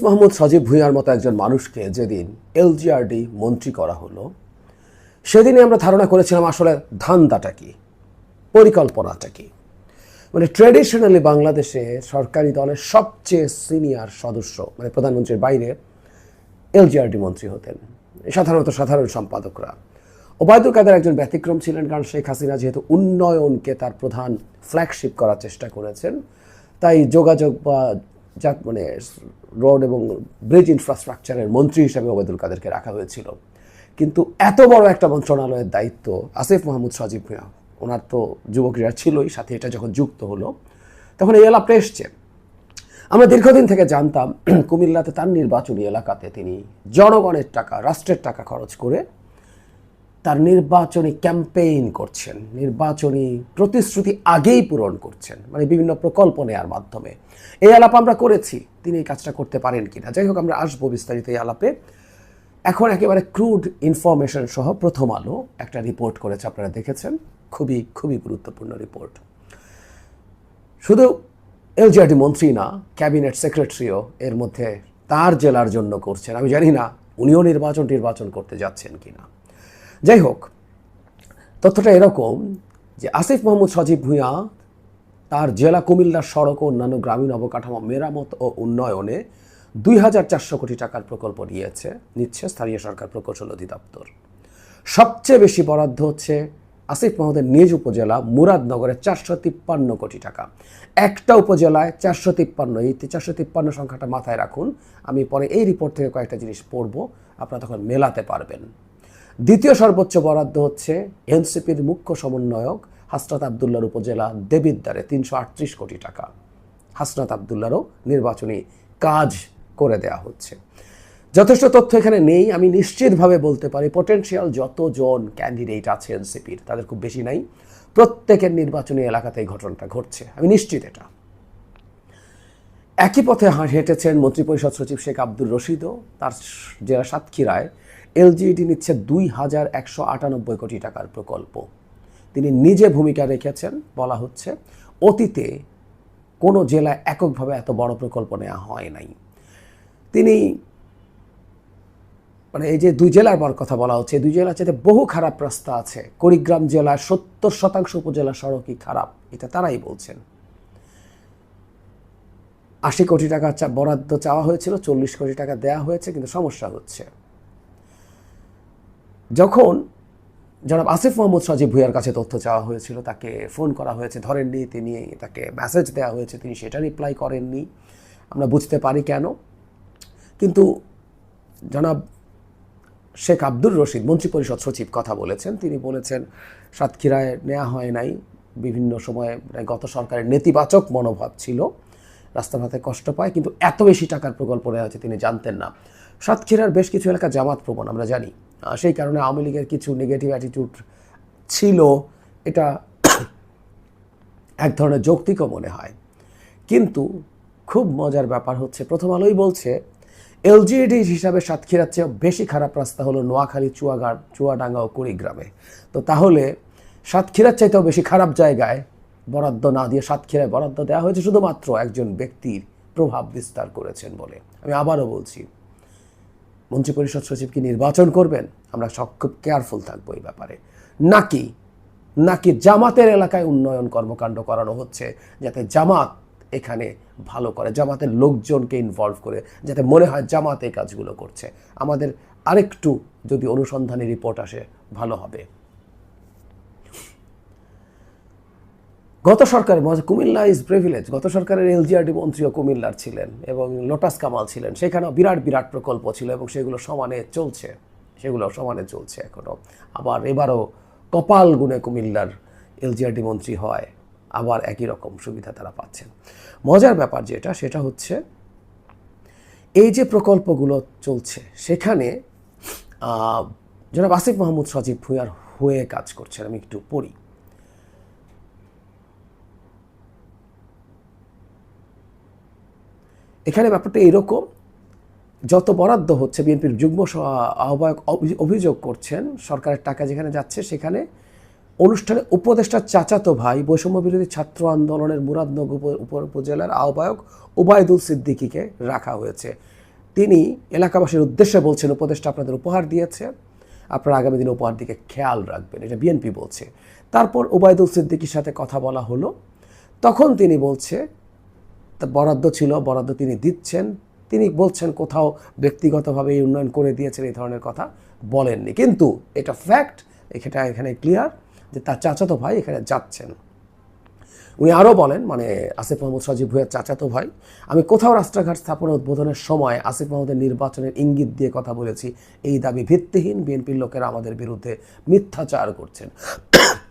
মাহমুদ সজীব ভুঁইয়ার মতো একজন মানুষকে যেদিন এলজিআরডি মন্ত্রী করা হলো, সেদিনই আমরা ধারণা করেছিলাম আসলে ধান্দাটা কি, পরিকল্পনাটা কি। মানে ট্র্যাডিশনালি বাংলাদেশে সরকারি দলের সবচেয়ে সিনিয়র সদস্য, মানে প্রধানমন্ত্রীর বাইরে এলজিআরডি মন্ত্রী হতেন সাধারণত সাধারণ সম্পাদকরা। ওবায়দুল কাদের একজন ব্যতিক্রম ছিলেন, কারণ শেখ হাসিনা যেহেতু উন্নয়নকে তার প্রধান ফ্ল্যাগশিপ করার চেষ্টা করেছেন, তাই যোগাযোগ বা মানে রোড এবং ব্রিজ ইনফ্রাস্ট্রাকচারের মন্ত্রী হিসেবে ওবায়দুল কাদেরকে রাখা হয়েছিল। কিন্তু এত বড় একটা মন্ত্রণালয়ের দায়িত্ব আসিফ মাহমুদ সজীব ভুঁইয়া, ওনার তো যুব ক্রীড়া ছিলই, সাথে এটা যখন যুক্ত হলো তখন এই এলাকাটা এসছে। আমরা দীর্ঘদিন থেকে জানতাম কুমিল্লাতে তার নির্বাচনী এলাকাতে তিনি জনগণের টাকা, রাষ্ট্রের টাকা খরচ করে তার নির্বাচনী ক্যাম্পেইন করছেন, নির্বাচনী প্রতিশ্রুতি আগেই পূরণ করছেন, মানে বিভিন্ন প্রকল্প নেওয়ার মাধ্যমে। এই আলাপ আমরা করেছি, তিনি এই কাজটা করতে পারেন কিনা। যাই হোক, আমরা আসবো বিস্তারিত এই আলাপে। এখন একেবারে ক্রুড ইনফরমেশন সহ প্রথম আলো একটা রিপোর্ট করেছে, আপনারা দেখেছেন, খুবই খুবই গুরুত্বপূর্ণ রিপোর্ট। শুধু এলজিআরডি মন্ত্রী না, ক্যাবিনেট সেক্রেটারিও এর মধ্যে তার জেলার জন্য করছেন। আমি জানি না উনিও নির্বাচন করতে যাচ্ছেন কিনা। যাই হোক, তথ্যটা এরকম যে আসিফ মাহমুদ সজীব ভুঁইয়া তার জেলা কুমিল্লার সড়ক ও অন্যান্য গ্রামীণ অবকাঠামো মেরামত ও উন্নয়নে ২,৪০০ কোটি টাকার প্রকল্প নিচ্ছে স্থানীয় সরকার প্রকৌশল অধিদপ্তর। সবচেয়ে বেশি বরাদ্দ হচ্ছে আসিফ মাহমুদের নিজ উপজেলা মুরাদনগরে ৪৫৩ কোটি টাকা। একটা উপজেলায় ৪৫৩, এই ৪৫৩ সংখ্যাটা মাথায় রাখুন। আমি পরে এই রিপোর্ট থেকে কয়েকটা জিনিস পড়ব, আপনারা তখন মেলাতে পারবেন। দ্বিতীয় সর্বোচ্চ বরাদ্দ হচ্ছে এনসিপির মুখ্য সমন্বয়ক হাসনাত আবদুল্লাহর উপজেলা দেবিদ্বারে ৩৩৮ কোটি টাকা। হাসনাত আবদুল্লাহরও নির্বাচনী কাজ করে দেয়া হচ্ছে। যথেষ্ট তথ্য এখানে নেই, আমি নিশ্চিতভাবে বলতে পারি পটেনশিয়াল যতজন ক্যান্ডিডেট আছে এনসিপির, তাদের খুব বেশি নাই, প্রত্যেকের নির্বাচনী এলাকাতে এই ঘটনাটা ঘটছে, আমি নিশ্চিত এটা। একই পথে হেঁটেছেন মন্ত্রিপরিষদ সচিব শেখ আব্দুর রশিদও। তার জেলা সাতক্ষীরায় এলজিইডি নিচ্ছে ২,১৯৮ কোটি টাকার প্রকল্প। তিনি নিজে ভূমিকা রেখেছেন, বলা হচ্ছে অতীতে কোনো জেলায় এককভাবে এত বড় প্রকল্প নেওয়া হয় নাই। তিনি মানে এই যে দুই জেলার কথা বলা হচ্ছে, দুই জেলার চাইতে বহু খারাপ রাস্তা আছে। কুড়িগ্রাম জেলার ৭০% উপজেলা সড়কই খারাপ, এটা তারাই বলছেন। ৮০ কোটি টাকা বরাদ্দ চাওয়া হয়েছিল, ৪০ কোটি টাকা দেওয়া হয়েছে, কিন্তু সমস্যা হচ্ছে যখন জনাব আসিফ মাহমুদ সজীব ভুঁইয়ার কাছে তথ্য চাওয়া হয়েছিল, তাকে ফোন করা হয়েছে, ধরেননি, তাকে মেসেজ দেওয়া হয়েছে, তিনি সেটা রিপ্লাই করেননি। আমরা বুঝতে পারি কেন। কিন্তু জনাব শেখ আব্দুর রশিদ মন্ত্রিপরিষদ সচিব কথা বলেছেন, তিনি বলেছেন সাতক্ষীরায় নেওয়া হয় নাই, বিভিন্ন সময়ে গত সরকারের নেতিবাচক মনোভাব ছিল, রাস্তাঘাটে কষ্ট পায়, কিন্তু এত বেশি টাকার প্রকল্প নেওয়া হচ্ছে তিনি জানতেন না। সাতক্ষীরার বেশ কিছু এলাকা জামাত প্রবণ, আমরা জানি, সেই কারণে আওয়ামী লীগের কিছু নেগেটিভ অ্যাটিটিউড ছিল, এটা এক ধরনের যৌক্তিকও মনে হয়। কিন্তু খুব মজার ব্যাপার হচ্ছে, প্রথম আলোই বলছে এলজিইডি হিসাবে সাতক্ষীরার চেয়ে বেশি খারাপ রাস্তা হলো নোয়াখালী, চুয়াডাঙ্গা ও কুড়িগ্রামে। তো তাহলে সাতক্ষীরার চাইতেও বেশি খারাপ জায়গায় বরাদ্দ না দিয়ে সাতক্ষীরায় বরাদ্দ দেওয়া হয়েছে শুধুমাত্র একজন ব্যক্তির প্রভাব বিস্তার করেছেন বলে। আমি আবারও বলছি, মন্ত্রিপরিষদ সচিব কি নির্বাচন করবেন? আমরা খুব কেয়ারফুল থাকবো এই ব্যাপারে। নাকি জামাতের এলাকায় উন্নয়ন কর্মকাণ্ড করানো হচ্ছে যাতে জামাত এখানে ভালো করে, জামাতের লোকজনকে ইনভলভ করে, যাতে মনে হয় জামাত এই কাজগুলো করছে। আমাদের আরেকটু যদি অনুসন্ধানী রিপোর্ট আসে ভালো হবে। গত সরকার, কুমিল্লা ইজ প্রিভিলেজ, গত সরকারের এলজিআরডি মন্ত্রীও কুমিল্লার ছিলেন এবং লোটাস কামাল ছিলেন, সেখানেও বিরাট বিরাট প্রকল্প ছিল এবং সেগুলো সমানে চলছে এখনও। আবার এবারও কপাল গুণে কুমিল্লার এলজিআরডি মন্ত্রী হয়, আবার একই রকম সুবিধা তারা পাচ্ছেন। মজার ব্যাপার সেটা হচ্ছে এই যে প্রকল্পগুলো চলছে সেখানে জনাব আসিফ মাহমুদ সজীব ভুঁইয়ার হয়ে কাজ করছেন। আমি একটু পড়ি। এখানে ব্যাপারটা এরকম, যত বরাদ্দ হচ্ছে, বিএনপির যুগ্ম আহ্বায়ক অভিযোগ করছেন সরকারের টাকা যেখানে যাচ্ছে সেখানে অনুষ্ঠানে উপদেষ্টার চাচাতো ভাই বৈষম্য বিরোধী ছাত্র আন্দোলনের মুরাদনগর উপজেলার আহ্বায়ক ওবায়দুল সিদ্দিকীকে রাখা হয়েছে। তিনি এলাকাবাসীর উদ্দেশ্যে বলছেন, উপদেষ্টা আপনাদের উপহার দিয়েছে, আপনারা আগামী দিনে উপহার দিকে খেয়াল রাখবেন, এটা বিএনপি বলছে। তারপর ওবায়দুল সিদ্দিকীর সাথে কথা বলা হলো, তখন তিনি বলছে বরাদ্দ ছিল, বরাদ্দ তিনি দিচ্ছেন, তিনি বলছেন কোথাও ব্যক্তিগতভাবে এই উন্নয়ন করে দিয়েছেন, এই ধরনের কথা বলেননি। কিন্তু এটা ফ্যাক্ট, এটা এখানে ক্লিয়ার যে তার চাচাতো ভাই এখানে যাচ্ছেন। উনি আরও বলেন, মানে আসিফ মাহমুদ সজীব ভুঁইয়ার চাচাতো ভাই, আমি কোথাও রাস্তাঘাট স্থাপনের উদ্বোধনের সময় আসিফ মাহমুদের নির্বাচনের ইঙ্গিত দিয়ে কথা বলেছি, এই দাবি ভিত্তিহীন, বিএনপির লোকেরা আমাদের বিরুদ্ধে মিথ্যাচার করছেন।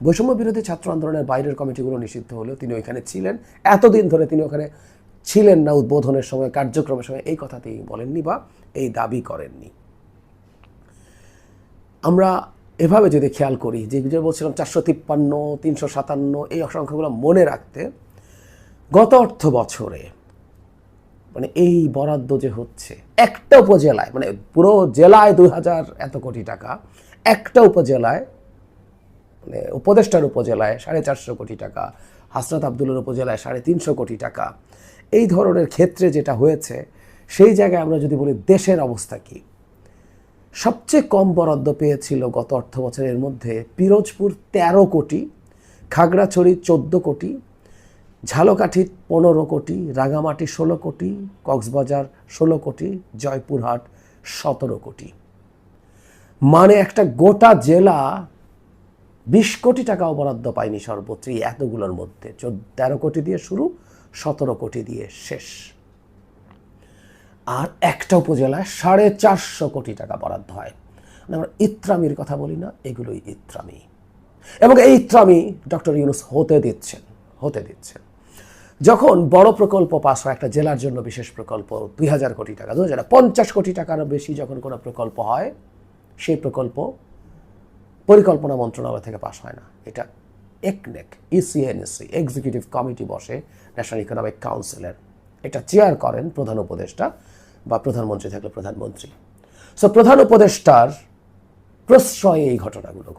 বৈষম্য বিরোধী ছাত্র আন্দোলনের বাইরের কমিটিগুলো নিষিদ্ধ হলেও তিনি ওইখানে ছিলেন, এতদিন ধরে তিনি ওখানে ছিলেন না, উদ্বোধনের সময়, কার্যক্রমের সময় এই কথা তিনি বলেননি বা এই দাবি করেননি। আমরা এভাবে যদি খেয়াল করি, যে বলছিলাম 453, 357 এই সংখ্যাগুলো মনে রাখতে, গত অর্থ বছরে মানে এই বরাদ্দ যে হচ্ছে একটা উপজেলায়, মানে পুরো জেলায় 2000 এত কোটি টাকা, একটা উপজেলায় মানে উপদেষ্টার উপজেলায় 450 কোটি টাকা, হাসনাত আবদুল্লার উপজেলায় 350 কোটি টাকা, এই ধরনের ক্ষেত্রে যেটা হয়েছে, সেই জায়গায় আমরা যদি বলি দেশের অবস্থা কী, সবচেয়ে কম বরাদ্দ পেয়েছিল গত অর্থ বছরের মধ্যে পিরোজপুর 13 কোটি, খাগড়াছড়ি 14 কোটি, ঝালকাঠি 15 কোটি, রাঙামাটি 16 কোটি, কক্সবাজার 16 কোটি, জয়পুরহাট 17 কোটি। মানে একটা গোটা জেলা 20 কোটি টাকাও বরাদ্দ পায়নি সর্বোচ্চ এতগুলোর মধ্যে। 13 কোটি দিয়ে শুরু, 17 কোটি দিয়ে শেষ। আর একটা উপজেলায় 450 কোটি টাকা বরাদ্দ হয়। আমরা ইত্রামির কথা বলি না, এগুলোই ইত্রামি। এবং এই ইত্রামি ডক্টর ইউনূস হতে দিচ্ছেন। যখন বড় প্রকল্প পাস হয়, একটা জেলার জন্য বিশেষ প্রকল্প 2000 কোটি টাকা, 50 কোটি টাকার বেশি যখন কোনো প্রকল্প হয়, সেই প্রকল্প পরিকল্পনা মন্ত্রণালয় থেকে পাস হয় না। এটা একনেক ইসিএনসি এক্সিকিউটিভ কমিটি বসে, ন্যাশনাল ইকোনমিক কাউন্সিলের, এটা চেয়ার করেন প্রধান উপদেষ্টা বা প্রধানমন্ত্রী থাকলে প্রধানমন্ত্রী। সো প্রধান উপদেষ্টার প্রশ্রয়ে এই ঘটনাগুলো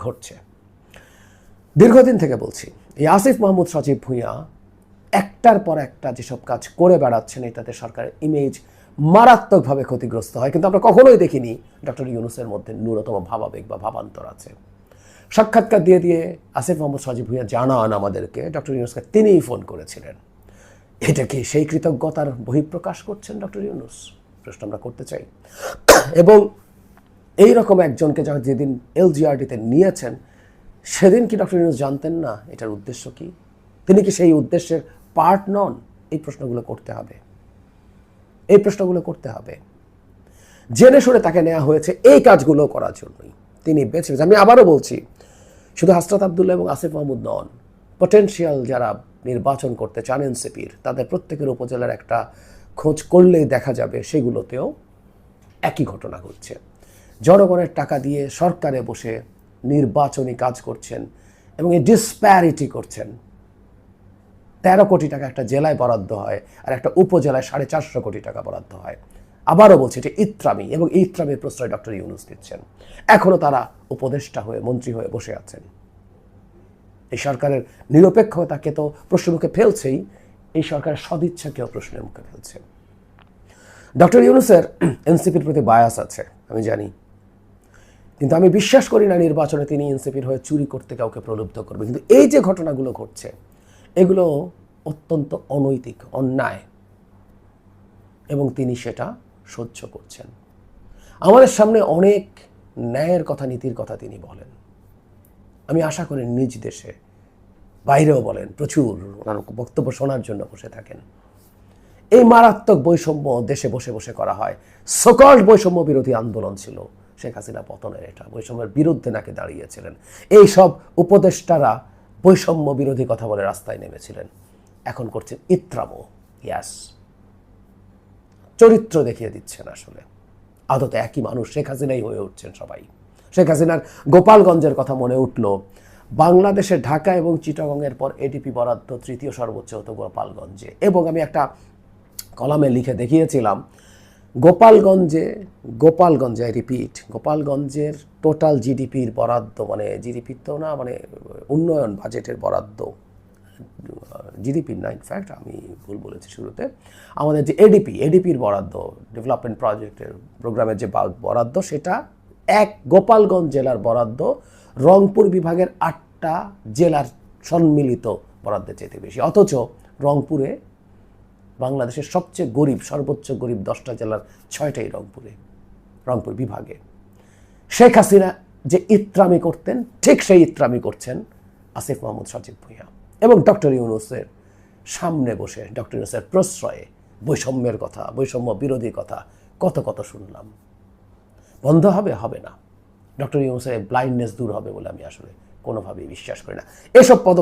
ঘটছে। দীর্ঘদিন থেকে বলছি, এই আসিফ মাহমুদ সজীব ভুঁইয়া একটার পর একটা যেসব কাজ করে বেড়াচ্ছেন, এটাতে সরকারের ইমেজ মারাত্মকভাবে ক্ষতিগ্রস্ত হয়। কিন্তু আমরা কখনোই দেখিনি ডক্টর ইউনূসের মধ্যে ন্যূনতম ভাবাবেগ বা ভাবান্তর আছে। সাক্ষাৎকার দিয়ে আসিফ মাহমুদ সজীব ভুঁইয়া জানান আমাদেরকে ডক্টর ইউনূসকে তিনিই ফোন করেছিলেন। এটা কি সেই কৃতজ্ঞতার বহিঃপ্রকাশ করছেন ডক্টর ইউনূস? প্রশ্ন আমরা করতে চাই। এবং এই রকম একজনকে যেদিন এলজিআরডিতে নিয়েছেন, সেদিন কি ডক্টর ইউনূস জানতেন না এটার উদ্দেশ্য কি? তিনি কি সেই উদ্দেশ্যের পার্ট নন? এই প্রশ্নগুলো করতে হবে। জেনে শুনে তাকে নেওয়া হয়েছে এই কাজগুলো করার জন্যই। তিনি বেছে আমি আবারও বলছি, শুধু হাসনাত আবদুল্লাহ এবং আসিফ মাহমুদ নন, পটেনশিয়াল যারা নির্বাচন করতে চান এনসিপির, তাদের প্রত্যেকের উপজেলার একটা খোঁজ করলেই দেখা যাবে সেগুলোতেও একই ঘটনা ঘটছে। জনগণের টাকা দিয়ে সরকারে বসে নির্বাচনী কাজ করছেন এবং এই ডিসপ্যারিটি করছেন। 13 কোটি টাকা একটা জেলায় বরাদ্দ হয়, আর একটা উপজেলায় 450 কোটি টাকা বরাদ্দ হয়। আবারও বলছি, এটা ইত্রামি, এবং এই ইত্রামির প্রশ্রয় ডক্টর ইউনূস দিচ্ছেন। এখনও তারা উপদেষ্টা হয়ে, মন্ত্রী হয়ে বসে আছেন। এই সরকারের নিরপেক্ষতাকে তো প্রশ্নের মুখে ফেলছেই, এই সরকারের সদিচ্ছাকেও প্রশ্নের মুখে ফেলছে। ডক্টর ইউনূসের এনসিপির প্রতি বায়াস আছে, আমি জানি, কিন্তু আমি বিশ্বাস করি না নির্বাচনে তিনি এনসিপির হয়ে চুরি করতে কাউকে প্রলুব্ধ করবে। কিন্তু এই যে ঘটনাগুলো ঘটছে, এগুলো অত্যন্ত অনৈতিক, অন্যায়, এবং তিনি সেটা সহ্য করছেন। আমাদের সামনে অনেক ন্যায়ের কথা, নীতির কথা তিনি বলেন। আমি আশা করি নিজ দেশে, বাইরেও বলেন, প্রচুর ওনার বক্তব্য শোনার জন্য বসে থাকেন। এই মারাত্মক বৈষম্য দেশে বসে বসে করা হয়। সকল বৈষম্য বিরোধী আন্দোলন ছিল শেখ হাসিনা পতনের, এটা বৈষম্যের বিরুদ্ধে নাকি দাঁড়িয়েছিলেন। এই সব উপদেষ্টারা বৈষম্য বিরোধী কথা বলে রাস্তায় নেমেছিলেন। এখন করছেন ইত্রামো, ইয়াস, চরিত্র দেখিয়ে দিচ্ছেন। আসলে আদতে একই মানুষ, শেখ হাসিনাই হয়ে উঠছেন সবাই। শেখ হাসিনার গোপালগঞ্জের কথা মনে উঠল। বাংলাদেশে ঢাকা এবং চিটাগংয়ের পর এডিপি বরাদ্দ তৃতীয় সর্বোচ্চ হতো গোপালগঞ্জে। এবং আমি একটা কলামে লিখে দেখিয়েছিলাম, গোপালগঞ্জে রিপিট, গোপালগঞ্জের টোটাল জিডিপির বরাদ্দ, মানে জিডিপির তো না, মানে উন্নয়ন বাজেটের বরাদ্দ জিডিপির না, ইনফ্যাক্ট আমি ভুল বলেছি শুরুতে, আমাদের যে এডিপির বরাদ্দ, ডেভেলপমেন্ট প্রজেক্টের প্রোগ্রামের যে বরাদ্দ, সেটা গোপালগঞ্জ জেলার বরাদ্দ রংপুর বিভাগের 8টা জেলার সম্মিলিত বরাদ্দের চেয়ে বেশি। অথচ রংপুরে বাংলাদেশের সবচেয়ে গরিব, সর্বোচ্চ গরিব 10টা জেলার 6টাই রংপুর বিভাগে। শেখ হাসিনা যে ইত্রামি করতেন, ঠিক সেই ইত্রামি করছেন আসিফ মাহমুদ সজীব ভুঁইয়া। এবং ডক্টর ইউনূসের সামনে বসে, ডক্টর ইউনূসের প্রশ্রয়ে বৈষম্যের কথা, বৈষম্য বিরোধী কথা কত কত শুনলাম। বন্ধ হবে না। ডক্টর ইউনূসের ব্লাইন্ডনেস দূর হবে বলে আমি আসলে কোনোভাবেই বিশ্বাস করি না। এসব